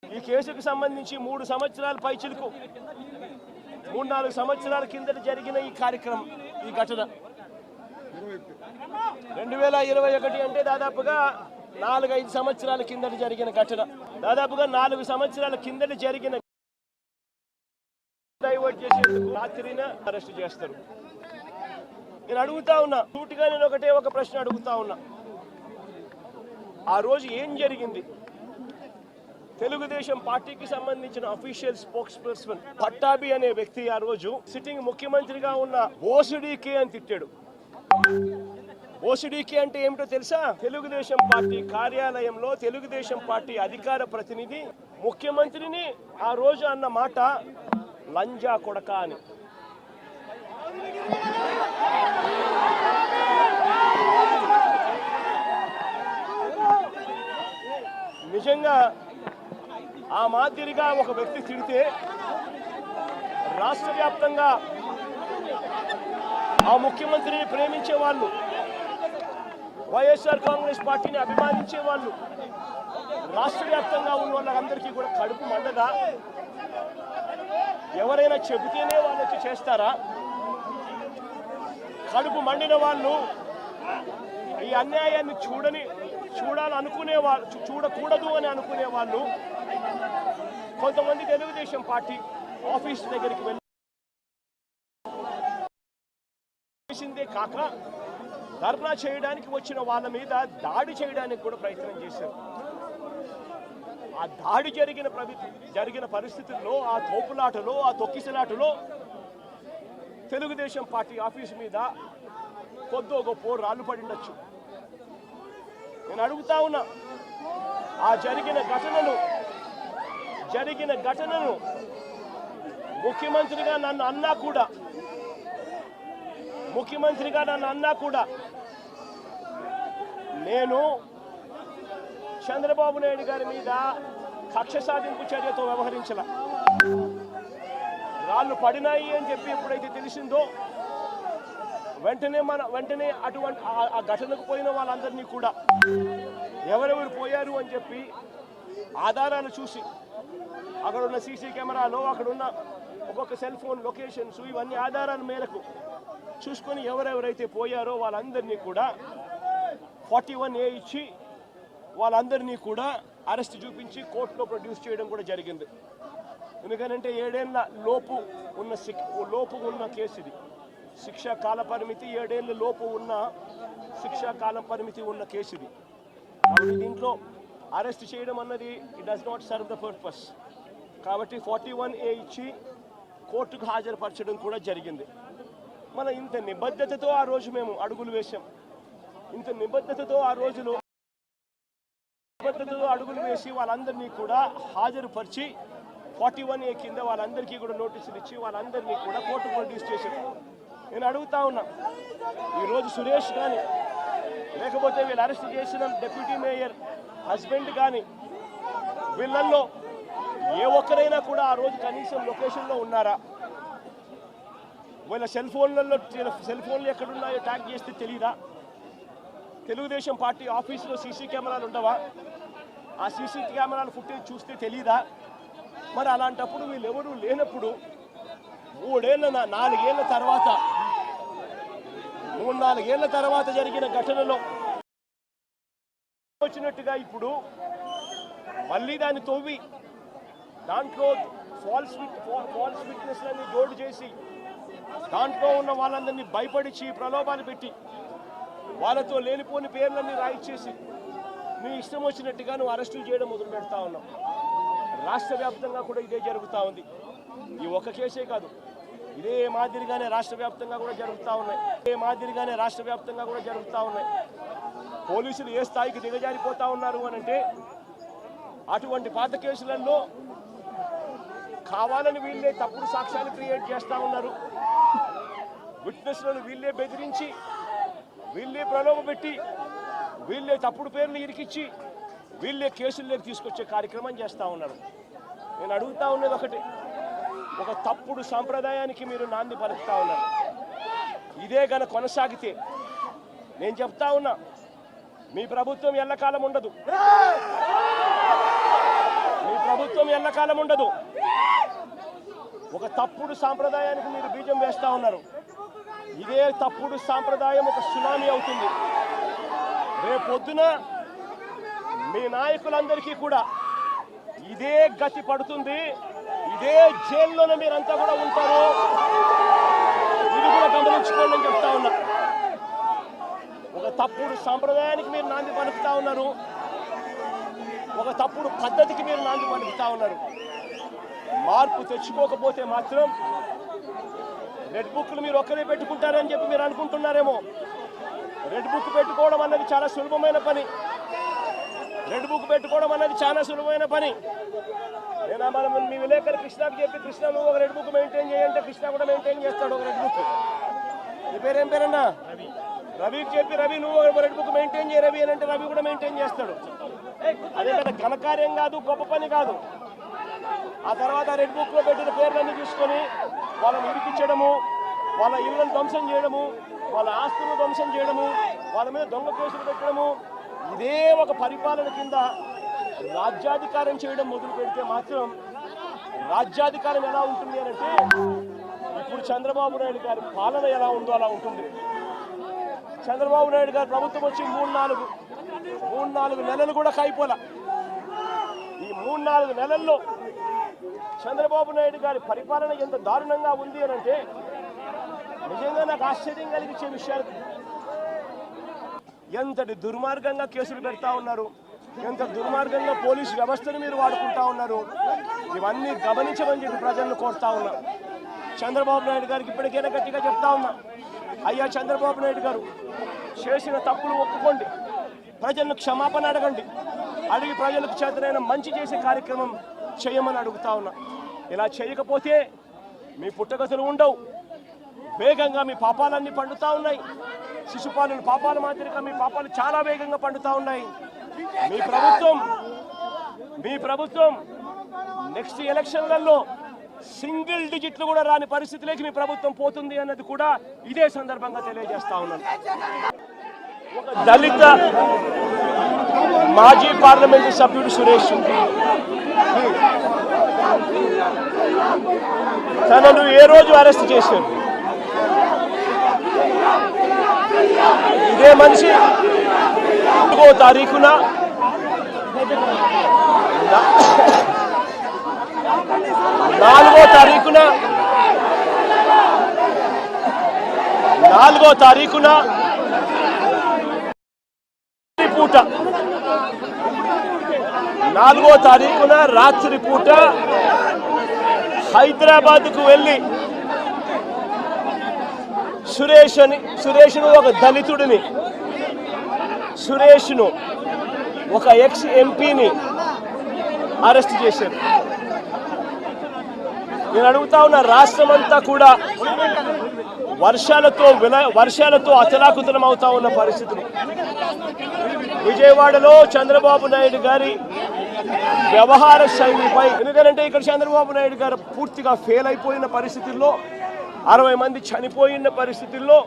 ఈ కేసుకు సంబంధించి 3 సంవత్సరాల పైచిలకు 3-4 సంవత్సరాల కిందట జరిగిన ఈ కార్యక్రమం, ఈ ఘటన 2021 అంటే దాదాపుగా 4-5 సంవత్సరాల కిందట జరిగిన ఘటన. దాదాపుగా 4 సంవత్సరాల కిందట జరిగిన డైవర్ట్ చేసేందుకు రాత్రిన అరెస్ట్ చేస్తారు. నేను అడుగుతా ఉన్నా, సూటిగా నేను ఒక ప్రశ్న అడుగుతా ఉన్నా, ఆ రోజు ఏం జరిగింది? తెలుగుదేశం పార్టీకి సంబంధించిన అఫీషియల్ స్పోక్స్ పర్సన్ పట్టాభి అనే వ్యక్తి ఆ రోజు సిట్టింగ్ ముఖ్యమంత్రిగా ఉన్న ఓసిడీకే అని తిట్టాడు. ఓసిడీకే అంటే ఏమిటో తెలుసా? తెలుగుదేశం పార్టీ కార్యాలయంలో తెలుగుదేశం పార్టీ అధికార ప్రతినిధి ముఖ్యమంత్రిని ఆ రోజు అన్న మాట లంజా కొడక అని. నిజంగా ఆ మాదిరిగా ఒక వ్యక్తి తిడితే రాష్ట్ర వ్యాప్తంగా ఆ ముఖ్యమంత్రిని ప్రేమించే వాళ్ళు, వైఎస్ఆర్ కాంగ్రెస్ పార్టీని అభిమానించే వాళ్ళు, రాష్ట్ర వ్యాప్తంగా ఉన్న వాళ్ళందరికీ కూడా కడుపు మండదా? ఎవరైనా చెబితేనే వాళ్ళు వచ్చి చేస్తారా? కడుపు మండిన వాళ్ళు ఈ అన్యాయాన్ని చూడాలనుకునే వాళ్ళు, చూడకూడదు అని అనుకునే వాళ్ళు కొంతమంది తెలుగుదేశం పార్టీ ఆఫీస్ దగ్గరికి వెళ్ళిందే కాక ధర్నా చేయడానికి వచ్చిన వాళ్ళ మీద దాడి చేయడానికి కూడా ప్రయత్నం చేశారు. ఆ దాడి జరిగిన పరిస్థితుల్లో, ఆ తోపులాటలో, ఆ తొక్కిసలాటలో తెలుగుదేశం పార్టీ ఆఫీసు మీద కొద్దో గొప్ప రాళ్ళు పడిండొచ్చు. నేను అడుగుతా ఉన్నా, ఆ జరిగిన ఘటనను ముఖ్యమంత్రిగా నన్ను అన్నా కూడా నేను చంద్రబాబు నాయుడు గారి మీద కక్ష సాధింపు చర్యతో వ్యవహరించాల. రాళ్ళు పడినాయి అని చెప్పి ఎప్పుడైతే తెలిసిందో వెంటనే అటువంటి ఆ ఘటనకు పోయిన వాళ్ళందరినీ కూడా ఎవరెవరు పోయారు అని చెప్పి ఆధారాలు చూసి, అక్కడ ఉన్న సీసీ కెమెరాలో, అక్కడ ఉన్న ఒక్కొక్క సెల్ ఫోన్ లొకేషన్స్, ఇవన్నీ ఆధారాల మేరకు చూసుకొని ఎవరెవరైతే పోయారో వాళ్ళందరినీ కూడా 41A ఇచ్చి వాళ్ళందరినీ కూడా అరెస్ట్ చూపించి కోర్టులో ప్రొడ్యూస్ చేయడం కూడా జరిగింది. ఎందుకనంటే 7 ఏళ్ల లోపు ఉన్న కేసు ఇది. శిక్షా కాల పరిమితి 7 ఏళ్ల లోపు ఉన్న శిక్షా కాలం పరిమితి ఉన్న కేసు ఇది. దీంట్లో అరెస్ట్ చేయడం అన్నది it does not serve the purpose. కాబట్టి 41A ఇచ్చి కోర్టుకు హాజరుపరచడం కూడా జరిగింది. మన ఇంత నిబద్ధతతో ఆ రోజు మేము అడుగులు వేసాం. ఇంత నిబద్ధతతో ఆ రోజులో అడుగులు వేసి వాళ్ళందరినీ కూడా హాజరుపరిచి 41A కింద వాళ్ళందరికీ కూడా నోటీసులు ఇచ్చి వాళ్ళందరినీ కూడా కోర్టు ప్రొడ్యూస్ చేశారు. నేను అడుగుతా ఉన్నా, ఈరోజు సురేష్ కానీ, లేకపోతే వీళ్ళు అరెస్ట్ చేసిన డిప్యూటీ మేయర్ హస్బెండ్ కానీ, వీళ్ళల్లో ఏ ఒక్కరైనా కూడా ఆ రోజు కనీసం లొకేషన్లో ఉన్నారా? వీళ్ళ సెల్ ఫోన్లు ఎక్కడున్నాయో ట్యాగ్ చేస్తే తెలీదా? తెలుగుదేశం పార్టీ ఆఫీసులో సీసీ కెమెరాలు ఉండవా? ఆ సీసీ కెమెరాల ఫుటేజ్ చూస్తే తెలీదా? మరి అలాంటప్పుడు వీళ్ళెవరూ లేనప్పుడు 4 ఏళ్ల తర్వాత జరిగిన ఘటనలో వచ్చినట్టుగా ఇప్పుడు మళ్ళీ దాన్ని తవ్వి దాంట్లో ఫాల్స్ విట్నెస్లని జోడు చేసి దాంట్లో ఉన్న వాళ్ళందరినీ భయపడిచి ప్రలోభాలు పెట్టి వాళ్ళతో లేనిపోని పేర్లన్నీ రాయిచ్చేసి నీ ఇష్టం వచ్చినట్టుగా నువ్వు అరెస్టులు చేయడం మొదలు పెడతా ఉన్నావు. రాష్ట్ర వ్యాప్తంగా కూడా ఇదే జరుగుతూ ఉంది. ఈ ఒక్క కేసే కాదు, ఇదే మాదిరిగానే రాష్ట్ర వ్యాప్తంగా కూడా జరుగుతూ ఉన్నాయి. పోలీసులు ఏ స్థాయికి దిగజారిపోతా ఉన్నారు అనంటే, అటువంటి పాత కేసులలో కావాలని వీళ్ళే తప్పుడు సాక్ష్యాలు క్రియేట్ చేస్తూ ఉన్నారు. విట్నెస్లను వీళ్ళే బెదిరించి, వీళ్ళే ప్రలోభపెట్టి, వీళ్ళే తప్పుడు పేర్లు ఇరికిచ్చి, వీళ్ళే కేసుల్లోకి తీసుకొచ్చే కార్యక్రమం చేస్తూ ఉన్నారు. నేను అడుగుతా ఉన్నది ఒకటి, ఒక తప్పుడు సాంప్రదాయానికి మీరు నాంది పలుకుతా ఉన్నారు. ఇదే గన కొనసాగితే నేను చెప్తా ఉన్నా, మీ ప్రభుత్వం ఎల్లకాలం ఉండదు. మీ ప్రభుత్వం ప్రభుత్వం ఎల్లకాలం ఉండదు. ఒక తప్పుడు సాంప్రదాయానికి మీరు బీజం వేస్తా ఉన్నారు. ఇదే తప్పుడు సాంప్రదాయం ఒక సునామీ అవుతుంది. రేపొద్దున మీ నాయకులందరికీ కూడా ఇదే గతి పడుతుంది. ఇదే జైల్లోనే మీరంతా కూడా ఉంటారు. ఇది కూడా గమనించుకోండి అని చెప్తా ఉన్నా. ఒక తప్పుడు సాంప్రదాయానికి మీరు నాంది పలుకుతా ఉన్నారు. ఒక తప్పుడు పద్ధతికి మీరు నాంది పలుకుతా ఉన్నారు. మార్పు తెచ్చుకోకపోతే మాత్రం రెడ్ బుక్లు మీరు ఒక్కరే పెట్టుకుంటారని చెప్పి మీరు అనుకుంటున్నారేమో. రెడ్ బుక్ పెట్టుకోవడం అన్నది చాలా సులభమైన పని. రెడ్ బుక్ పెట్టుకోవడం అన్నది చాలా సులభమైన పని. నేను మనం మీ విలేకరు కృష్ణకి చెప్పి, కృష్ణ నువ్వు ఒక రెడ్ బుక్ మెయింటైన్ చేయంటే కృష్ణ కూడా మెయింటైన్ చేస్తాడు ఒక రెడ్ బుక్. నీ పేరేం పేరన్నా? రవికి చెప్పి, రవి నువ్వు ఒక రెడ్ బుక్ మెయింటైన్ చేయ రవి అని అంటే రవి కూడా మెయింటైన్ చేస్తాడు. అదే పెద్ద ఘనకార్యం కాదు, గొప్ప పని కాదు. ఆ తర్వాత రెడ్ బుక్లో పెట్టిన పేర్లన్నీ తీసుకొని వాళ్ళని ఇరికించడము, వాళ్ళ ఇళ్లను ధ్వంసం చేయడము, వాళ్ళ ఆస్తులను ధ్వంసం చేయడము, వాళ్ళ మీద దొంగ కేసులు పెట్టడము, ఇదే ఒక పరిపాలన కింద రాజ్యాధికారం చేయడం మొదలు పెడితే మాత్రం రాజ్యాధికారం ఎలా ఉంటుంది అని అంటే ఇప్పుడు చంద్రబాబు నాయుడు గారి పాలన ఎలా ఉందో అలా ఉంటుంది. చంద్రబాబు నాయుడు గారి ప్రభుత్వం వచ్చి 3-4 నెలలు కూడా కాయిపోలా. ఈ 3-4 నెలల్లో చంద్రబాబు నాయుడు గారి పరిపాలన ఎంత దారుణంగా ఉంది అని అంటే నిజంగా నాకు ఆశ్చర్యం కలిగించే విషయాలు. ఎంతటి దుర్మార్గంగా కేసులు పెడతా ఉన్నారు, ఎంత దుర్మార్గంగా పోలీసు వ్యవస్థను మీరు వాడుకుంటా ఉన్నారు. ఇవన్నీ గమనించమని చెప్పి ప్రజలను కోరుతా ఉన్నా. చంద్రబాబు నాయుడు గారికి ఇప్పటికైనా గట్టిగా చెప్తా ఉన్నా, అయ్యా చంద్రబాబు నాయుడు గారు చేసిన తప్పులు ఒప్పుకోండి, ప్రజలను క్షమాపణ అడగండి, అడిగి ప్రజలకు చేతనైన మంచి చేసే కార్యక్రమం చేయమని అడుగుతా ఉన్నా. ఇలా చేయకపోతే మీ పుట్టగతులు ఉండవు. వేగంగా మీ పాపాలన్నీ పండుతా ఉన్నాయి. శిశుపాలను పాపాల మాదిరిగా మీ పాపాలు చాలా వేగంగా పండుతా ఉన్నాయి. మీ ప్రభుత్వం నెక్స్ట్ ఎలక్షన్లలో సింగిల్ డిజిట్లు కూడా రాని పరిస్థితిలోకి మీ ప్రభుత్వం పోతుంది అన్నది కూడా ఇదే సందర్భంగా తెలియజేస్తా ఉన్నాను. ఒక దళిత మాజీ పార్లమెంటు సభ్యుడు సురేష్ తనను ఏ రోజు అరెస్ట్ చేశారు? ఇదే మనిషి 4వ తారీఖున రాత్రి పూట హైదరాబాద్కు వెళ్ళి సురేష్ను ఒక దళితుడిని, సురేష్ను ఒక ఎక్స్ ఎంపీని అరెస్ట్ చేశారు. నేను అడుగుతా ఉన్న, రాష్ట్రం అంతా కూడా వర్షాలతో అతలాకుతలం అవుతా ఉన్న పరిస్థితులు. విజయవాడలో చంద్రబాబు నాయుడు గారి వ్యవహార శైలిపై, ఎందుకంటే ఇక్కడ చంద్రబాబు నాయుడు గారు పూర్తిగా ఫెయిల్ అయిపోయిన పరిస్థితుల్లో, 60 మంది చనిపోయిన పరిస్థితుల్లో